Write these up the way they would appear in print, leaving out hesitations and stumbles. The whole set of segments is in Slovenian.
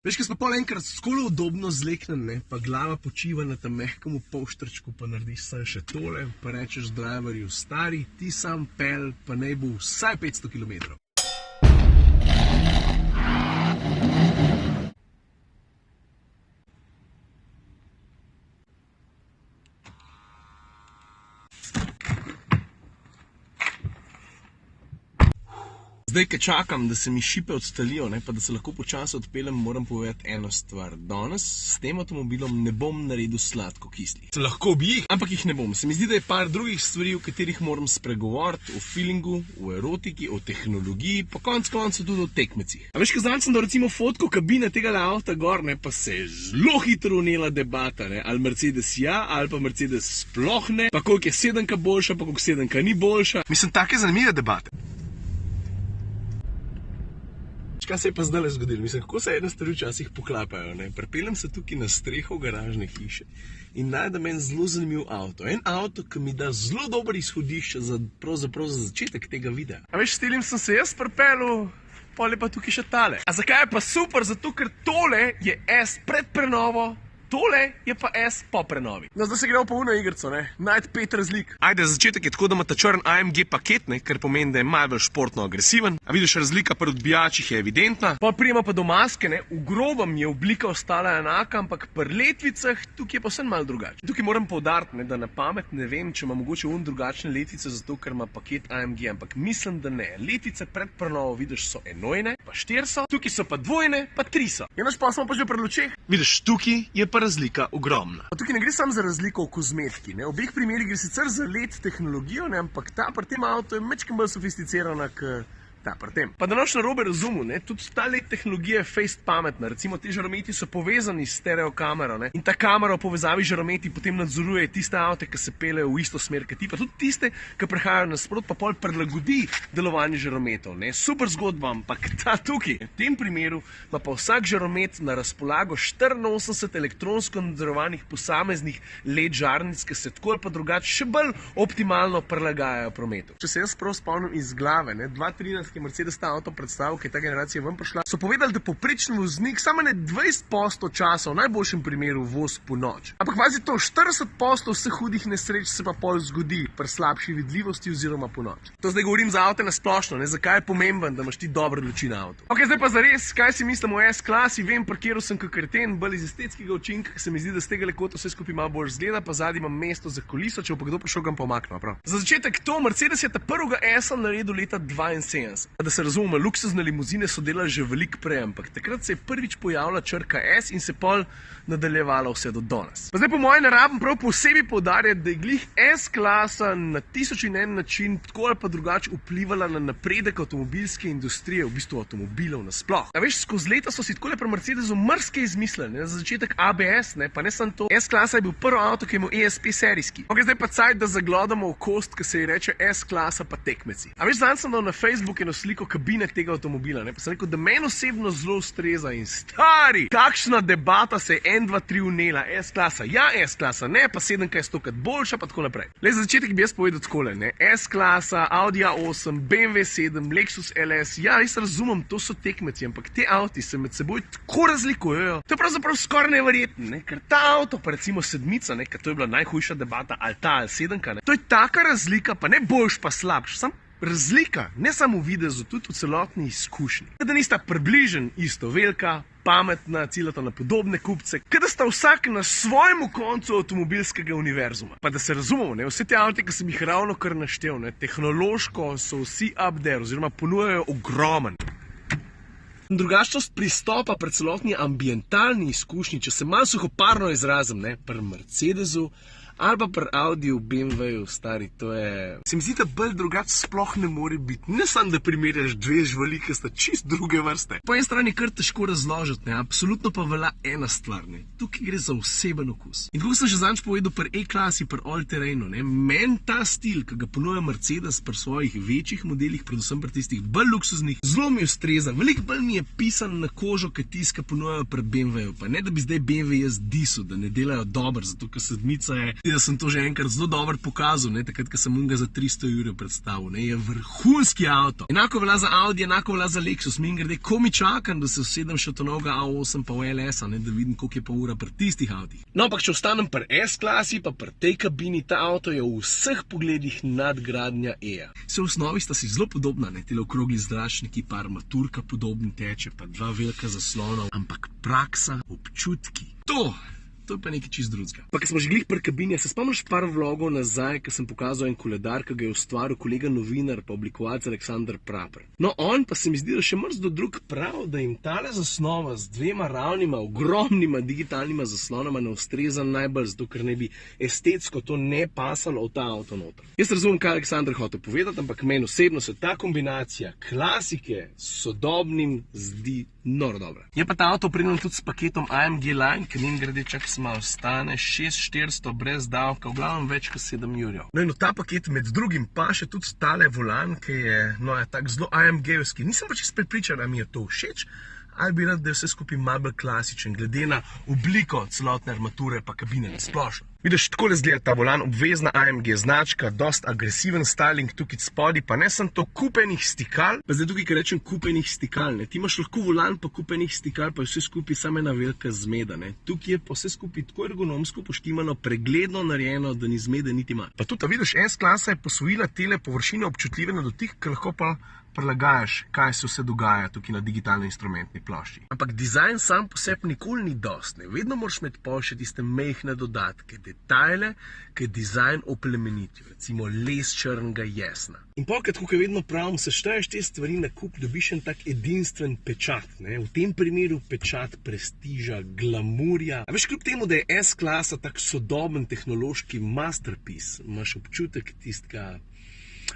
Veš, ko smo pol enkrat skolo udobno zleknen, ne, pa glava počiva na tem mehkem polštrčku, pa narediš sam še tole, pa rečeš driverju, stari, ti sam pel, pa naj bo vsaj 500 km. Zdaj, ko čakam, da se mi šipe odstalijo, pa da se lahko počasi odpeljem, moram povedati eno stvar. Danes s tem avtomobilom ne bom naredil sladko-kislih. Lahko bi jih, ampak jih ne bom. Se mi zdi, da je par drugih stvari, o katerih moram spregovoriti, o feelingu, o erotiki, o tehnologiji, pa konec koncev tudi o tekmecih. A veš, kazal sem, da recimo fotko kabine tega avta gor, pa se je zelo hitro unela debata, ali Mercedes ja, ali pa Mercedes sploh ne, pa koliko je 7-ka boljša, pa koliko 7-ka ni boljša. Mislim, take zanimive debate. Kaj se je pa zdaj zgodilo? Mislim, kako se ene stvari včasih poklapajo, ne? Pripeljem se tukaj na streho garažne hiše in najdem en zelo zanimiv avto. En avto, ki mi da zelo dober izhodišče za začetek tega videa. A veš, s telim sem se jaz pripeljal, pol je pa tukaj še tale. A zakaj je pa super? Zato, ker tole je S pred prenovo, tole je pa S po prenovi. No, zdaj se gremo pa v igrico, ne? Najti 5 razlik. Ajde, za začetek je tako, da ima ta črn AMG paket, ne? Kar pomeni, da je malo bolj športno agresiven. A vidiš, razlika pri odbijačih je evidentna. Pa prijema pa do maske, ne? V grobem je oblika ostala enaka, ampak pri letvicah tukaj je pa vse malo drugače. Tukaj moram poudariti, ne, da na pamet ne vem, če ima mogoče drugačne letvice, zato ker ima paket AMG, ampak mislim, da ne. Letvice pred prenovo, vidiš, so enojne, pa 4 so, tukaj so pa dvojne, pa 3 so. Ja, naš pa smo pa že pri lučeh. Vidiš, tukaj je pa razlika ogromna. Tukaj ne gre samo za razliko v kozmetiki. V obeh primerih gre sicer za LED tehnologijo, ampak ta pri tem avtu je majčkeno bolj sofisticirana kot ta pri tem. Pa da noč narobe razumel, tudi ta LED tehnologija je fejst pametna. Recimo, ti žarometi so povezani s stereo kamero, in ta kamera v povezavi z žarometi potem nadzoruje tiste avte, ki se peljejo v isto smer kot ti, pa tudi tiste, ki prehajajo nasprot, pa pol prilagodi delovanje žarometov. Super zgodba, ampak ta tukaj, v tem primeru, ima pa vsak žaromet na razpolago 84 elektronsko nadzorovanih posameznih LED žarnic, ki se tako ali pa drugače še bolj optimalno prilagajajo prometu. Če se jaz prav spomnim iz glave, 2013, ki je Mercedes ta avto predstavil, ki je ta generacija ven prišla, so povedali, da povprečni voznik samo 20% časa, v najboljšem primeru, voz po noč. Ampak pazi to, 40% vseh hudih nesreč se pa pol zgodi pri slabši vidljivosti oziroma po noč. To zdaj govorim za avte na splošno, zakaj je pomemben, da imaš ti dobre luči na avtu. Ok, zdaj pa zares, kaj si mislim o S-klasi, vem, parkiral sem kot kreten, bolj iz estetskega učinka, ker se mi zdi, da z tega lekota vse skupaj malo bolj zgleda, pa zadnji imam mesto za koliso, če bo pa kdo prišel, ga pomaknil, prav. Za začetek to, Mercedes je ta prvega S-a naredil leta 72. Da se razumemo, luksuzne limuzine so delali že veliko prej, ampak takrat se je prvič pojavila črka S in se pol nadaljevala vse do danes. Pa zdaj po mojem ne rabim prav posebej poudarjati, da je glih S-klasa na 1001 način tako ali pa drugače vplivala na napredek avtomobilske industrije, v bistvu avtomobilov nasploh. A veš, skozi leta so si takole pri Mercedesu marsikaj izmislili, za začetek ABS, pa ne samo to. S-klasa je bil prvi avto, ki je imel ESP serijski. Ok, zdaj pa cajt, da zaglodamo v kost, ki se ji reče S-klasa pa tekmeci. A veš, zanj sem dal na Facebook eno sliko kabine tega avtomobila, pa sem rekel, da meni osebno zelo ustreza in stari, kakšna debata se je 1, 2, 3 unela, S-klasa, ja, S-klasa, ne, pa 7-ka je stokrat boljša, pa tako naprej. Le za začetek bi jaz povedal takole, S-klasa, Audi A8, BMW 7, Lexus LS, ja, res razumem, to so tekmeci, ampak te avti se med seboj tako razlikujejo. To je pravzaprav skoraj neverjetno, ker ta avto, pa recimo 7-ca, ker to je bila najhujša debata, ali ta ali 7-ka, to je taka razlika, pa ne boljš pa slabš, sam razlika, ne samo v videzu, tudi v celotni izkušnji. Da nista približen isto velika, pametna, ciljata na podobne kupce, da sta vsak na svojemu koncu avtomobilskega univerzuma. Pa da se razumemo, vse te avte, ki sem jih ravno kar naštel, tehnološko so vsi up there, oziroma ponujajo ogromen. Drugačnost pristopa pri celotni ambientalni izkušnji, če se malo suhoparno izrazim, pri Mercedesu ali pa pri Audiju, BMW-ju, stari, to je... Se mi zdi, da bolj drugače sploh ne more biti. Ne samo, da primerjaš dve živali, ki sta čist druge vrste. Po eni strani kar težko razložiti, absolutno pa velja ena stvar, tukaj gre za oseben okus. In kako sem že zadnjič povedal pri E-klasi, pri all-terrainu, meni ta stil, ki ga ponuja Mercedes pri svojih večjih modelih, predvsem pri tistih bolj luksuznih, zelo mi ustreza. Veliko bolj mi je pisan na kožo, kot tisti, ki ponujajo pri BMW-ju. Pa ne, da bi zdaj BMW jaz disal, da ne delajo dobro, zato ker 7-ca je Da sem to že enkrat zelo dobro pokazal, ne, takrat, ko sem ga za 300 € predstavil, ne, je vrhunski avto. Enako velja za Audi, enako velja za Lexus, mimogrede, ko mi čakam, da se usedem še v to novega A8 pa v LS-a, ne, da vidim, koliko je pa ura pri tistih avtih. No, ampak če ostanem pri S-klasi, pa pri tej kabini, ta avto je v vseh pogledih nadgradnja E-ja. Se v osnovi sta si zelo podobna, ne, tele okrogli zračniki, pa armaturka podobni teče, pa dva velika zaslona, ampak praksa, občutki, to je pa nekaj čist drugega. Pa ko smo že glih pri kabini, se spomniš par vlogov nazaj, ko sem pokazal en koledar, ki ga je ustvaril kolega novinar pa oblikovalec Aleksander Praper. No, on pa se mi zdi, da še mrzdo drug prav, da jim tale zasnova z dvema ravnima, ogromnima digitalnima zaslonama ne ustreza najbolj, zato ker ne bi estetsko to ne pasalo v ta avto noter. Jaz razumem, kaj Aleksander hotel povedati, ampak meni osebno se ta kombinacija klasike s sodobnim zdi noro dobra. Je pa ta avto opremljen tudi s paketom AMG Line, ki njim grede čak malo stane 6400 brez davka, v glavnem več kot 7 €. No in v ta paket med drugim pa še tudi tale volan, ki je, no, je tak zelo AMG-ovski. Nisem pa čisto prepričan, da mi je to všeč, ali bi rad, da je vse skupaj malo bolj klasičen, glede na obliko celotne armature pa kabine na splošno. Vidiš, takole izgleda ta volan, obvezna AMG značka, dost agresiven styling tukaj spodaj, pa ne sem to kupenih stikal, pa zdaj tukaj, ki rečem kupenih stikal, ne, ti imaš lahko volan pa kupenih stikal, pa je vse skupaj samo ena velika zmeda, ne. Tukaj je pa vse skupaj tako ergonomsko poštimano, pregledno narejeno, da ni zmede niti manj. Pa tudi, vidiš, S-klasa je posvojila tele površine občutljive na dotik, ki lahko pa prilagajaš, kaj se vse dogaja tukaj na digitalni instrumentni plošči. Ampak dizajn sam po sebi nikoli ni dost, ne. Vedno moraš imeti pol še tiste mehne dodatke, detajle, ki dizajn oplemenitijo, recimo les črnega jesna. In pokad, kot vedno pravim, sešteješ te stvari na kup, dobiš en tak edinstven pečat, ne. V tem primeru pečat prestiža, glamurja. A veš, kljub temu, da je S-klasa tak sodoben tehnološki masterpiece, imaš občutek tistega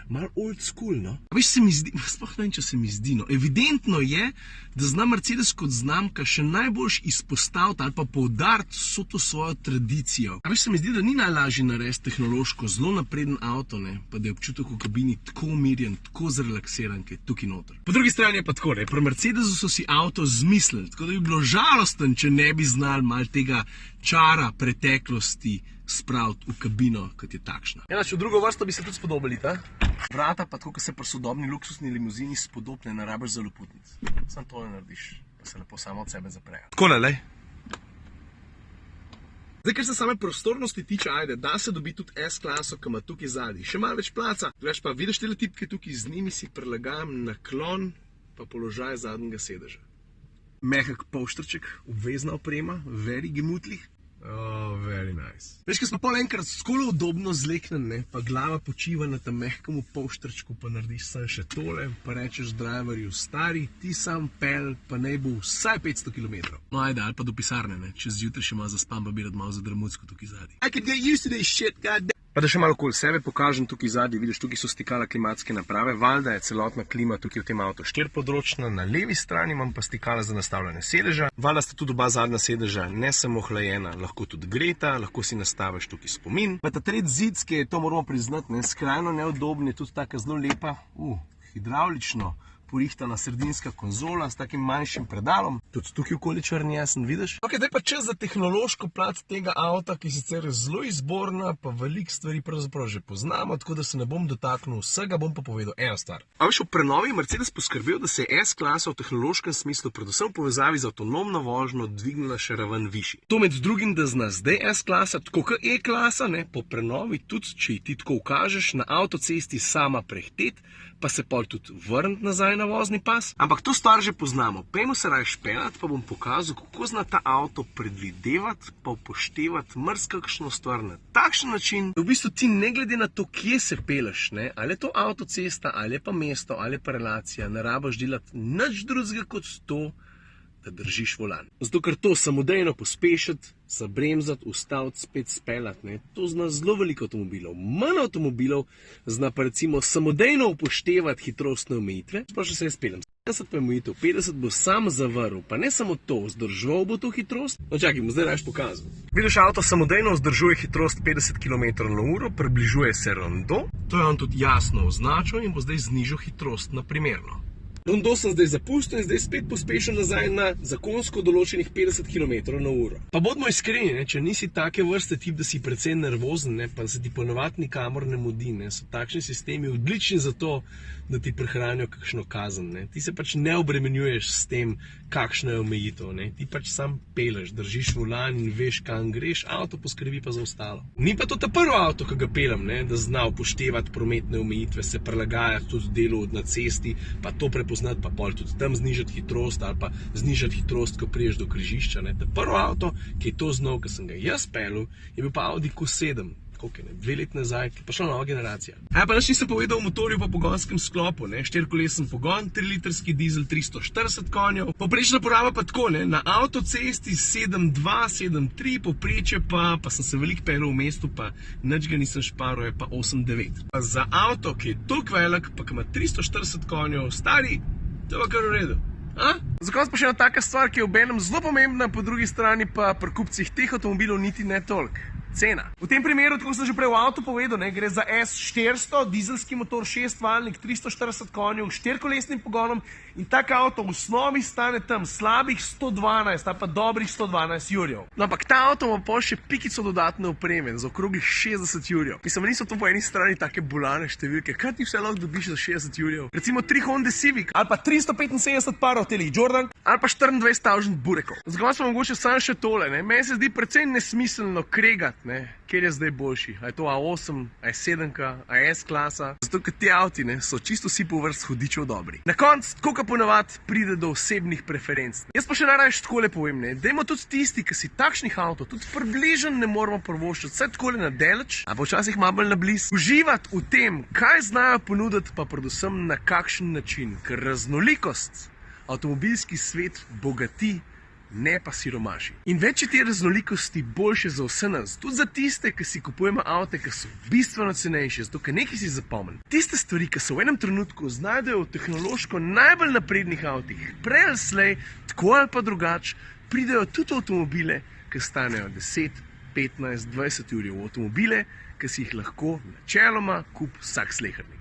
malo old school, no? A veš, se mi zdi, sploh ne vem, če se mi zdi, no. Evidentno je, da zna Mercedes kot znamka še najboljš izpostaviti ali pa poudariti vso to svojo tradicijo. A veš, se mi zdi, da ni najlažje narediti tehnološko zelo napreden avto, ne, pa da je občutek v kabini tako umirjen, tako zrelaksiran, ki je tukaj noter. Po drugi strani je pa tako, ne, pri Mercedesu so si avto zmislili, tako da bi bilo žalosten, če ne bi znali malo tega čara preteklosti spraviti v kabino, kot je takšna. Ja, v drugo vrsto bi se tudi spodobili, ta? Vrata pa tako, ko se pri sodobni luksusni limuzini spodobne, ne rabiš za loputnic. Samo tole narediš, da se lepo samo od sebe zaprejo. Takole, lej. Zdaj, ker se same prostornosti tiče, ajde, da se dobi tudi S-klaso, ki ima tukaj zadnji. Še malo več placa. Veš pa, vidiš tele tipke tukaj, z njimi si prilagajam naklon pa položaj zadnjega sedeža. Mehak polštrček, obvezna oprema, very gemütlich. Oh, very nice. Veš, ko smo pol enkrat skolo udobno zleknen, ne, pa glava počiva na tem mehkemu polštrčku, pa narediš sam še tole, pa rečeš driverju, stari, ti sam pel, pa naj bo vsaj 500 km. No, ajde, ali pa do pisarne, ne, čez zjutraj še malo zaspam, pa bi rad malo za drmutsko tukaj zadnji. I can get used to this shit, goddamn. Pa da še malo okoli sebe pokažem tukaj zadnji, vidiš, tukaj so stikala klimatske naprave, valjda je celotna klima tukaj v tem avtu štiripodročna, na levi strani imam pa stikala za nastavljanje sedeža, valjda sta tudi oba zadnja sedeža ne samo hlajena, lahko tudi greta, lahko si nastaviš tukaj spomin. Pa ta tretji zid, ki je, to moramo priznati, ne, skrajno neudobni, je tudi taka zelo lepa, hidravlično porihtana sredinska konzola s takim manjšim predalom, tudi tukaj okoli črni jasen, vidiš? Ok, zdaj pa čas za tehnološko plat tega avta, ki sicer je zelo izborna, pa veliko stvari pravzaprav že poznamo, tako da se ne bom dotaknil vsega, bom pa povedal eno stvar. A veš, v prenovi je Mercedes poskrbel, da se je S-klasa v tehnološkem smislu, predvsem v povezavi z avtonomno vožnjo, dvignila še raven višji. To med drugim, da zna zdaj S-klasa, tako kot E-klasa, ne, po prenovi, tudi če ti tako ukažeš, na avtocesti sama prehtet, pa se pol tudi vrniti nazaj na vozni pas. Ampak to stvar že poznamo. Pejmo se raje špelat, pa bom pokazal, kako zna ta avto predvidevati, pa upoštevati marsikakšno stvar na takšen način, da v bistvu ti ne glede na to, kje se peleš, ne, ali je to avtocesta, ali je pa mesto, ali je pa relacija, ne rabiš delati nič drugega kot to, da držiš volan. Zato, ker to samodejno pospešiti, zabremzati, ustaviti, spet speljati, ne, to zna zelo veliko avtomobilov. Manj avtomobilov zna pa recimo samodejno upoštevati hitrostne omejitve. Sploh še se jaz peljem. 70 pa je omejitev, 50 bo sam zavrl, pa ne samo to, vzdrževal bo to hitrost. No čakaj, bom zdaj raje pokazal. Vidiš, avto samodejno vzdržuje hitrost 50 km/h, približuje se rondo. To je on tudi jasno označil in bo zdaj znižal hitrost na primerno. Rondo sem zdaj zapustil in zdaj spet pospešil nazaj na zakonsko določenih 50 km/h. Pa bodimo iskreni, ne, če nisi take vrste tip, da si precej nervozen, ne, pa se ti ponovadi nikamor ne mudi, ne, so takšni sistemi odlični za to, da ti prihranijo kakšno kazen. Ne. Ti se pač ne obremenjuješ s tem, kakšna je omejitev. Ne. Ti pač sam peleš, držiš volan in veš, kam greš, avto poskrbi pa za ostalo. Ni pa to ta prvo avto, ki ga pelem, ne, da zna upoštevati prometne omejitve, se prilagajati tudi delu na cesti, pa to prepoznati, pa pol tudi tam znižati hitrost ali pa znižati hitrost, ko priješ do križišča. Ne. Ta prvo avto, ki je to znal, ki sem ga jaz pelil, je bil pa Audi Q7. Koliko je, 2 leti nazaj, ki je pa šla nova generacija. Pa naš nisem povedal o motorju pa pogonskem sklopu, ne, 4-kolesen pogon, 3-litrski dizel, 340 konjev. Poprečna poraba pa tako, ne, na avtocesti 7,2, 7,3, poprečje pa sem se veliko pelil v mestu, pa nič ga nisem šparil, je pa 8,9. Pa za avto, ki je toliko velik, pa ki ima 340 konjev, stari, to je pa kar v redu. Za konec pa še ena taka stvar, ki je obenem zelo pomembna, po drugi strani pa pri kupcih teh avtomobilov niti ne toliko. Cena. V tem primeru, tako sem že prej v avtu povedal, ne, gre za S400, dizelski motor, 6-valjnik, 340 konjev, 4-kolesnim pogonom in tak avto v osnovi stane tam slabih 112, pa dobrih 112 jurjev. No, ampak ta avto ima pol še pikico dodatne opreme, za okroglih 60 jurjev. Mislim, niso to po eni strani take bolane številke. Kaj ti vse lahko dobiš za 60 jurjev? Recimo 3 Honda Civic, ali pa 375 parov telih Jordan, ali pa 24,000 burekov. Zgolj smo mogoče samo še tole, ne. Meni se zdi precej nesmiselno kregati, ne, kjer je zdaj boljši. A je to A8, a je 7, a je S-klasa. Zato, ker ti avti, ne, so čisto vsi po vrst hudičev dobri. Na koncu, tako kot ponavadi, pride do osebnih preferenc. Jaz pa še najraje takole povem, ne, dajmo tudi tisti, ki si takšnih avtov tudi približno ne moramo privoščiti, vsaj takole na daleč, a pa včasih malo bolj na blizu, uživati v tem, kaj znajo ponuditi, pa predvsem na kakšen način, ker raznolikost avtomobilski svet bogati, ne pa siromaši. In več je te raznolikosti boljše za vse nas, tudi za tiste, ki si kupujemo avte, ki so bistveno cenejše, zato ker nekaj si zapomnim. Tiste stvari, ki se v enem trenutku znajdejo v tehnološko najbolj naprednih avtih, prej ali slej, tako ali pa drugače, pridejo tudi avtomobile, ki stanejo 10, 15, 20 jurjev, avtomobile, ki si jih lahko načeloma kupi vsak slehernik.